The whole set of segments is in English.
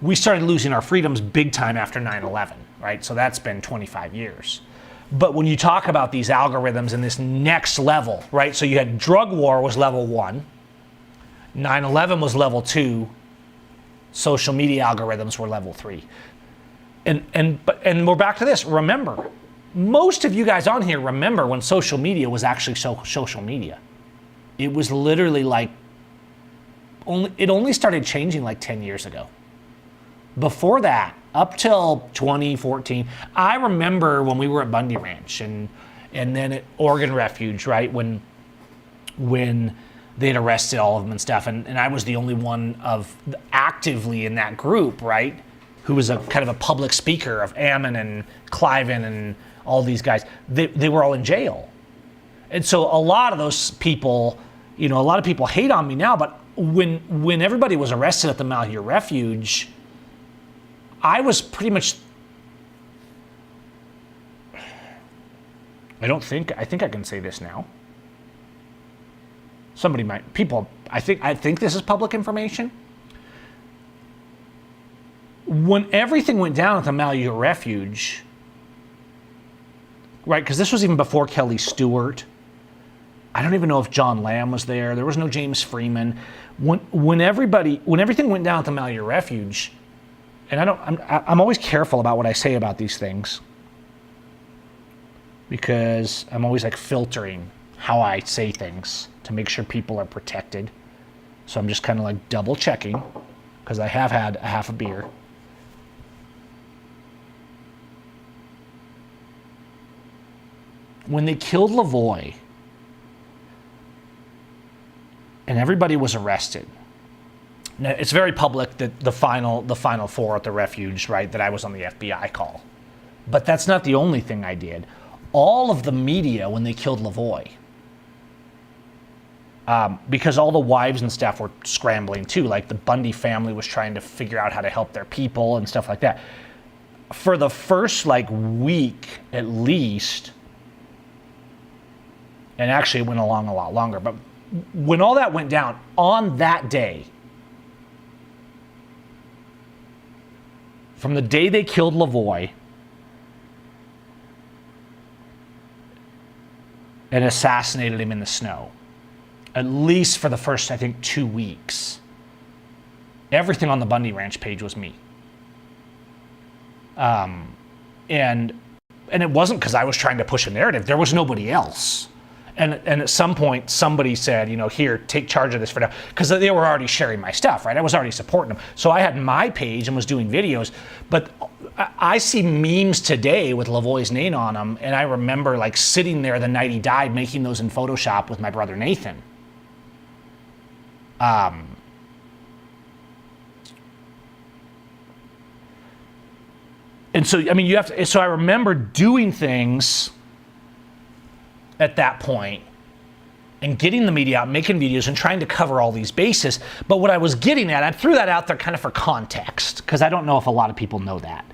we started losing our freedoms big time after 9/11, right? So that's been 25 years. But when you talk about these algorithms and this next level, right? So you had drug war was level 1, 9/11 was level 2, social media algorithms were level 3. And we're back to this. Remember, most of you guys on here remember when social media was actually social media. It was literally like, it only started changing like 10 years ago. Before that, up till 2014, I remember when we were at Bundy Ranch and then at Oregon Refuge, right? When they'd arrested all of them and stuff, and I was the only one of actively in that group, right? Who was a kind of a public speaker of Ammon and Cliven and all these guys. They were all in jail. And so a lot of those people, a lot of people hate on me now, but when everybody was arrested at the Malheur Refuge, I was pretty much, I think I can say this now. Somebody might, I think this is public information. When everything went down at the Malheur Refuge, right, because this was even before Kelly Stewart. I don't even know if John Lamb was there. There was no James Freeman. When everything went down at the Malheur Refuge, and I'm always careful about what I say about these things because I'm always like filtering how I say things to make sure people are protected. So I'm just kind of like double checking because I have had a half a beer. When they killed Lavoie and everybody was arrested, now, it's very public that the final 4 at the refuge, right, that I was on the FBI call. But that's not the only thing I did. All of the media, when they killed Lavoie, because all the wives and stuff were scrambling too, like the Bundy family was trying to figure out how to help their people and stuff like that. For the first week at least, and actually it went along a lot longer, but when all that went down on that day, from the day they killed Lavoie and assassinated him in the snow, at least for the first, I think, 2 weeks, everything on the Bundy Ranch page was me. And it wasn't because I was trying to push a narrative. There was nobody else. And at some point, somebody said, here, take charge of this for now. Because they were already sharing my stuff, right? I was already supporting them. So I had my page and was doing videos. But I see memes today with Lavoie's name on them. And I remember sitting there the night he died, making those in Photoshop with my brother Nathan. And so, so I remember doing things at that point and getting the media out, making videos and trying to cover all these bases. But what I was getting at, I threw that out there kind of for context because I don't know if a lot of people know that.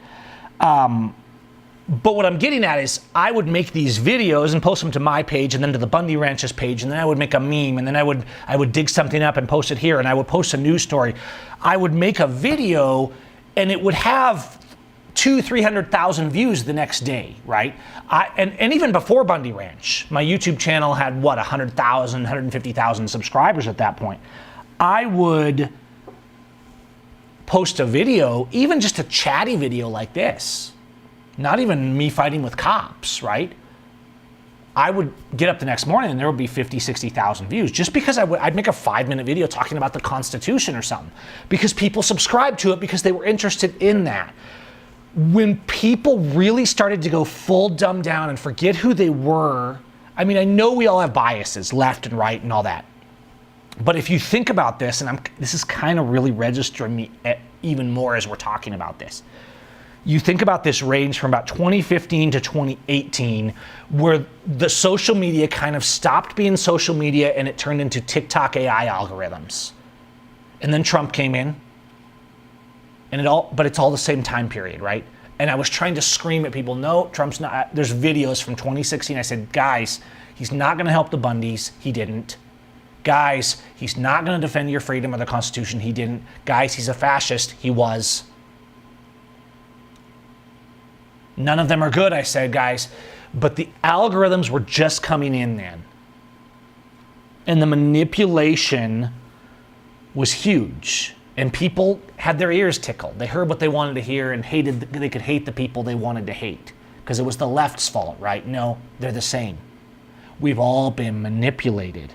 But what I'm getting at is I would make these videos and post them to my page and then to the Bundy Ranch's page, and then I would make a meme, and then I would dig something up and post it here, and I would post a news story. I would make a video and it would have 200,000-300,000 views the next day, right? And even before Bundy Ranch, my YouTube channel had 100,000, 150,000 subscribers at that point. I would post a video, even just a chatty video like this, not even me fighting with cops, right? I would get up the next morning and there would be 50, 60,000 views just because I'd make a 5-minute video talking about the Constitution or something because people subscribed to it because they were interested in that. When people really started to go full dumb down and forget who they were, I know we all have biases, left and right and all that. But if you think about this, and this is kind of really registering me even more as we're talking about this. You think about this range from about 2015 to 2018, where the social media kind of stopped being social media and it turned into TikTok AI algorithms. And then Trump came in. But it's all the same time period, right? And I was trying to scream at people, no, Trump's not. There's videos from 2016. I said, guys, he's not going to help the Bundys. He didn't. Guys, he's not going to defend your freedom or the Constitution. He didn't. Guys, he's a fascist. He was. None of them are good, I said, guys. But the algorithms were just coming in then. And the manipulation was huge. And people had their ears tickled. They heard what they wanted to hear and they could hate the people they wanted to hate. Because it was the left's fault, right? No, they're the same. We've all been manipulated.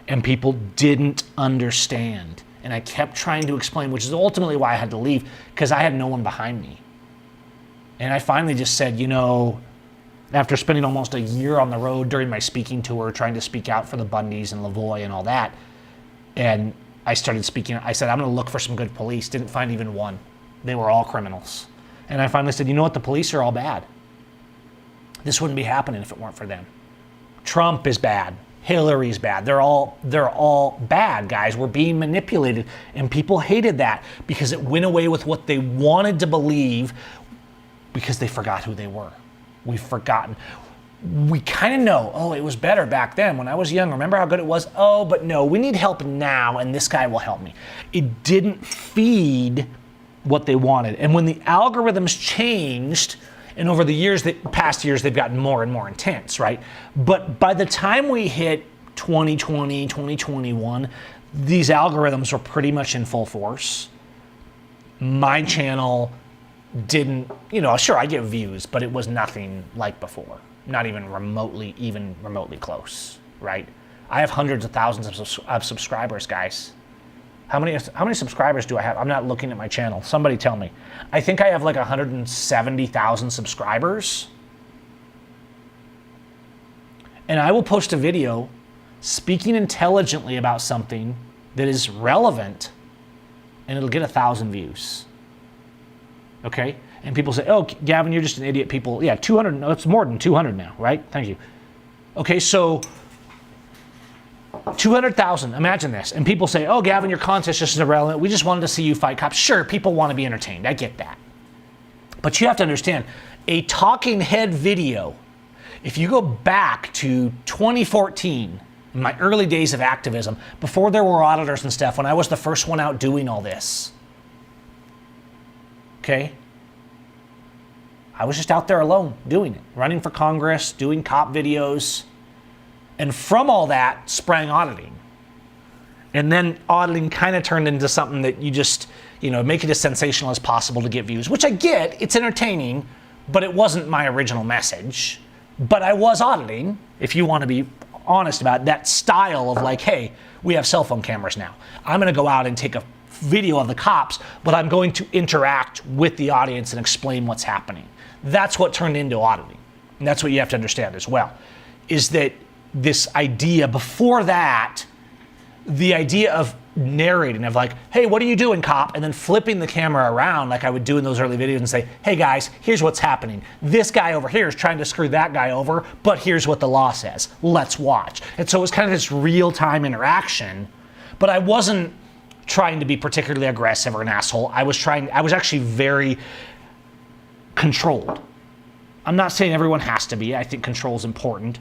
And people didn't understand. And I kept trying to explain, which is ultimately why I had to leave, because I had no one behind me. And I finally just said, you know, after spending almost a year on the road during my speaking tour, trying to speak out for the Bundys and Lavoie and all that, and I started speaking, I said, I'm going to look for some good police. Didn't find even one. They were all criminals. And I finally said, you know what? The police are all bad. This wouldn't be happening if it weren't for them. Trump is bad. Hillary's bad. They're all bad, guys. We're being manipulated. And people hated that because it went away with what they wanted to believe because they forgot who they were. We've forgotten. We kind of know, oh, it was better back then when I was young. Remember how good it was? Oh, but no, we need help now, and this guy will help me. It didn't feed what they wanted. And when the algorithms changed, and over the years, past years, they've gotten more and more intense, right? But by the time we hit 2020, 2021, these algorithms were pretty much in full force. My channel didn't, you know, sure, I get views, but it was nothing like before. Not even remotely close, right? I have hundreds of thousands of subscribers, guys. How many subscribers do I have? I'm not looking at my channel. Somebody tell me. I think I have like 170,000 subscribers. And I will post a video speaking intelligently about something that is relevant, and it'll get 1,000 views. Okay? And people say, oh, Gavin, you're just an idiot. People, yeah, 200, no, it's more than 200 now, right? Thank you. Okay, so 200,000, imagine this. And people say, oh, Gavin, your content's just irrelevant. We just wanted to see you fight cops. Sure, people want to be entertained. I get that. But you have to understand, a talking head video, if you go back to 2014, in my early days of activism, before there were auditors and stuff, when I was the first one out doing all this, okay? I was just out there alone doing it, running for Congress, doing cop videos. And from all that sprang auditing. And then auditing kind of turned into something that you just, you know, make it as sensational as possible to get views, which I get, it's entertaining, but it wasn't my original message. But I was auditing, if you want to be honest about it, that style of like, hey, we have cell phone cameras now. I'm going to go out and take a video of the cops, but I'm going to interact with the audience and explain what's happening. That's what turned into auditing. And that's what you have to understand as well, is that this idea, before that, the idea of narrating, of like, hey, what are you doing, cop? And then flipping the camera around like I would do in those early videos and say, hey guys, here's what's happening. This guy over here is trying to screw that guy over, but here's what the law says. Let's watch. And so it was kind of this real-time interaction, but I wasn't trying to be particularly aggressive or an asshole. I was actually very controlled. I'm not saying everyone has to be. I think control is important.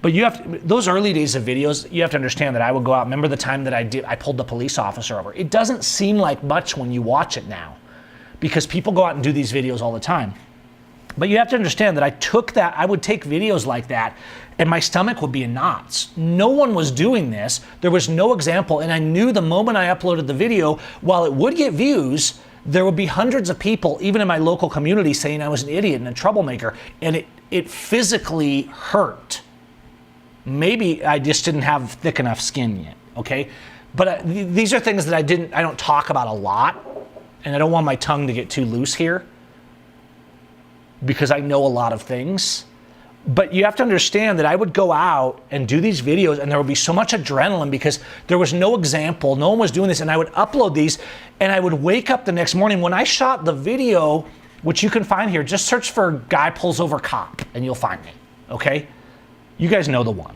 But you have to, those early days of videos, you have to understand that I would go out. Remember the time that I pulled the police officer over. It doesn't seem like much when you watch it now, because people go out and do these videos all the time. But you have to understand that I would take videos like that, and my stomach would be in knots. No one was doing this. There was no example, and I knew the moment I uploaded the video, while it would get views, there would be hundreds of people, even in my local community, saying I was an idiot and a troublemaker, and it physically hurt. Maybe I just didn't have thick enough skin yet, okay? But these are things that I don't talk about a lot, and I don't want my tongue to get too loose here because I know a lot of things. But you have to understand that I would go out and do these videos, and there would be so much adrenaline because there was no example, no one was doing this, and I would upload these, and I would wake up the next morning. When I shot the video, which you can find here, just search for guy pulls over cop, and you'll find me, okay? You guys know the one.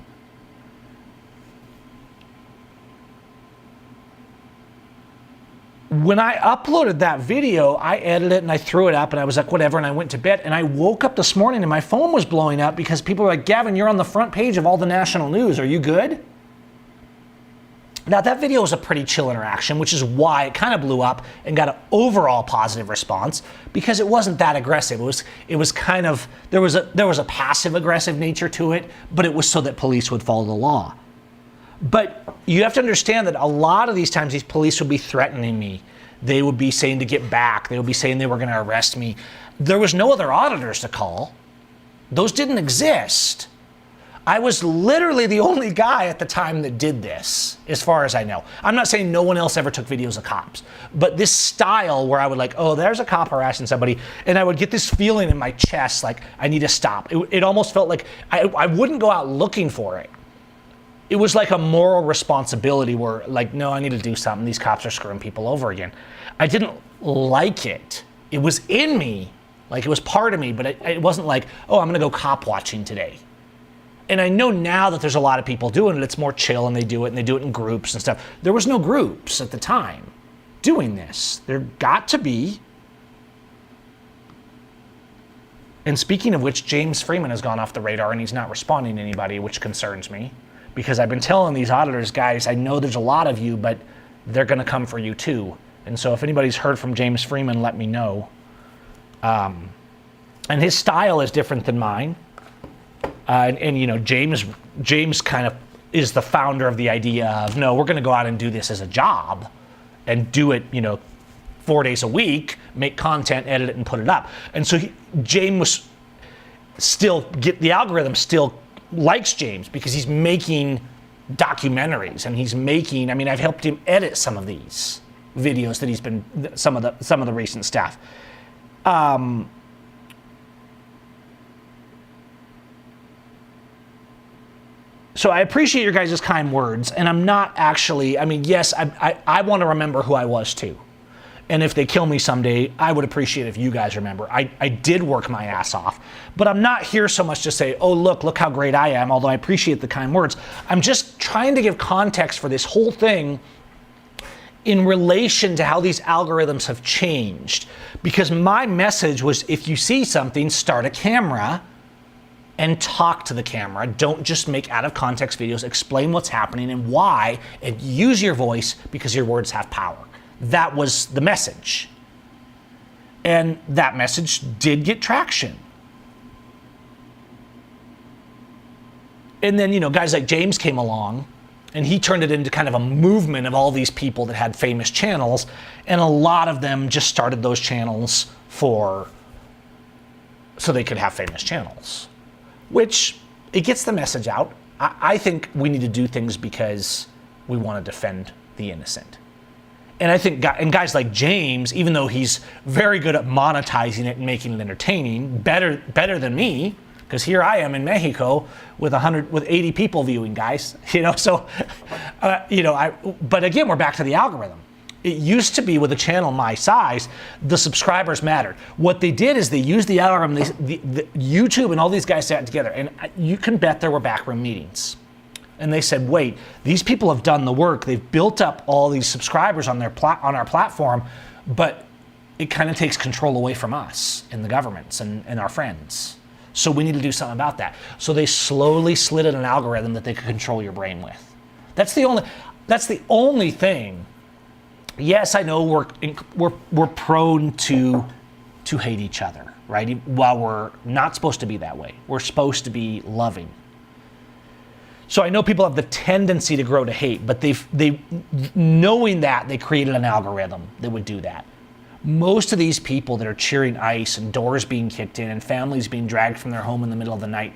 When I uploaded that video, I edited it and I threw it up and I was like, whatever, and I went to bed, and I woke up this morning and my phone was blowing up because people were like, Gavin, you're on the front page of all the national news. Are you good? Now, that video was a pretty chill interaction, which is why it kind of blew up and got an overall positive response, because it wasn't that aggressive. It was kind of, there was a passive aggressive nature to it, but it was so that police would follow the law. But you have to understand that a lot of these times, these police would be threatening me. They would be saying to get back. They would be saying they were going to arrest me. There was no other auditors to call. Those didn't exist. I was literally the only guy at the time that did this, as far as I know. I'm not saying no one else ever took videos of cops, but this style where I would like, oh, there's a cop harassing somebody, and I would get this feeling in my chest like I need to stop. It almost felt like I wouldn't go out looking for it. It was like a moral responsibility where like, no, I need to do something. These cops are screwing people over again. I didn't like it. It was in me, like it was part of me, but it wasn't like, oh, I'm gonna go cop watching today. And I know now that there's a lot of people doing it. It's more chill, and they do it in groups and stuff. There was no groups at the time doing this. There got to be. And speaking of which, James Freeman has gone off the radar, and he's not responding to anybody, which concerns me. Because I've been telling these auditors, guys, I know there's a lot of you, but they're going to come for you too. And so if anybody's heard from James Freeman, let me know. And his style is different than mine. And you know, James kind of is the founder of the idea of, no, we're going to go out and do this as a job and do it, you know, 4 days a week, make content, edit it, and put it up. And so James the algorithm still likes James because he's making documentaries, and he's making, I mean, I've helped him edit some of these videos that he's been, some of the recent stuff. So I appreciate your guys' kind words, and I'm not actually, I mean, yes, I want to remember who I was too. And if they kill me someday, I would appreciate if you guys remember. I did work my ass off, but I'm not here so much to say, oh, look how great I am, although I appreciate the kind words. I'm just trying to give context for this whole thing in relation to how these algorithms have changed. Because my message was, if you see something, start a camera and talk to the camera. Don't just make out of context videos. Explain what's happening and why, and use your voice because your words have power. That was the message. And that message did get traction. And then, you know, guys like James came along, and he turned it into kind of a movement of all these people that had famous channels, and a lot of them just started those channels so they could have famous channels. Which, it gets the message out. I think we need to do things because we want to defend the innocent. And I think, and guys like James, even though he's very good at monetizing it and making it entertaining, better than me, because here I am in Mexico with 80 people viewing, guys. You know, so, you know, but again, we're back to the algorithm. It used to be with a channel my size, the subscribers mattered. What they did is they used the algorithm, the YouTube and all these guys sat together, and you can bet there were backroom meetings. And they said, wait, these people have done the work. They've built up all these subscribers on our platform, but it kind of takes control away from us and the governments and our friends. So we need to do something about that. So they slowly slid in an algorithm that they could control your brain with. That's the only thing. Yes, I know we're prone to hate each other, right? While we're not supposed to be that way. We're supposed to be loving. So I know people have the tendency to grow to hate, but knowing that, they created an algorithm that would do that. Most of these people that are cheering ICE and doors being kicked in and families being dragged from their home in the middle of the night,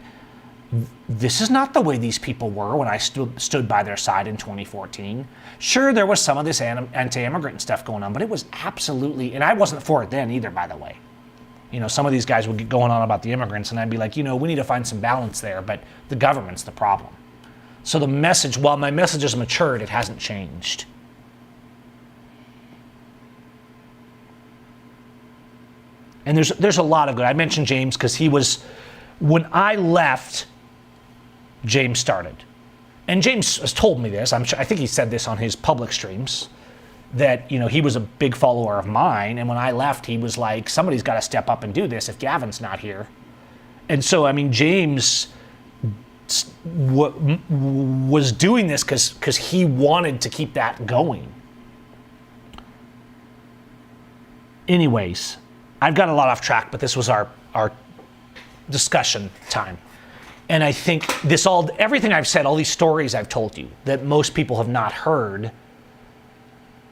this is not the way these people were when I stood by their side in 2014. Sure, there was some of this anti-immigrant stuff going on, but it was absolutely, and I wasn't for it then either, by the way. You know, some of these guys would get going on about the immigrants, and I'd be like, you know, we need to find some balance there, but the government's the problem. So the message, while my message has matured, it hasn't changed. And there's a lot of good. I mentioned James because he was, when I left, James started. And James has told me this, I think he said this on his public streams, that, you know, he was a big follower of mine, and when I left, he was like, somebody's got to step up and do this if Gavin's not here. And so, I mean, James was doing this because he wanted to keep that going. Anyways, I've got a lot off track, but this was our discussion time. And I think everything I've said, all these stories I've told you that most people have not heard,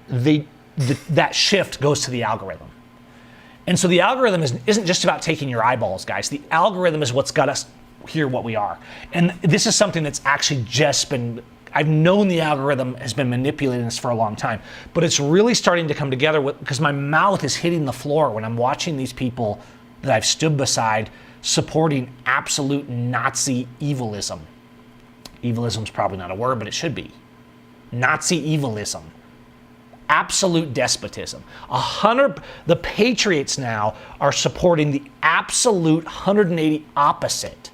that shift goes to the algorithm. And so the algorithm isn't just about taking your eyeballs, guys. The algorithm is what's got us here what we are. And this is something that's actually just been, I've known the algorithm has been manipulating this for a long time, but it's really starting to come together because my mouth is hitting the floor when I'm watching these people that I've stood beside supporting absolute Nazi evilism. Evilism's probably not a word, but it should be. Nazi evilism. Absolute despotism. The patriots now are supporting the absolute 180 opposite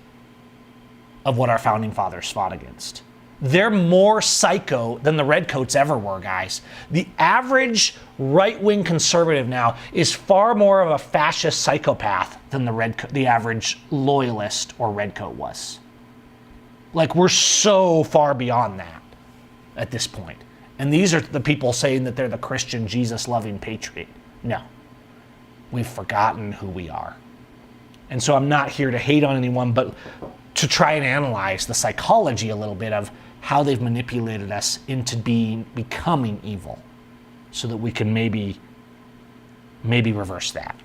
of what our founding fathers fought against. They're more psycho than the redcoats ever were, guys. The average right-wing conservative now is far more of a fascist psychopath than the average loyalist or redcoat was. Like, we're so far beyond that at this point. And these are the people saying that they're the Christian, Jesus-loving patriot. No. We've forgotten who we are. And so I'm not here to hate on anyone, but to try and analyze the psychology a little bit of how they've manipulated us into becoming evil so that we can maybe reverse that.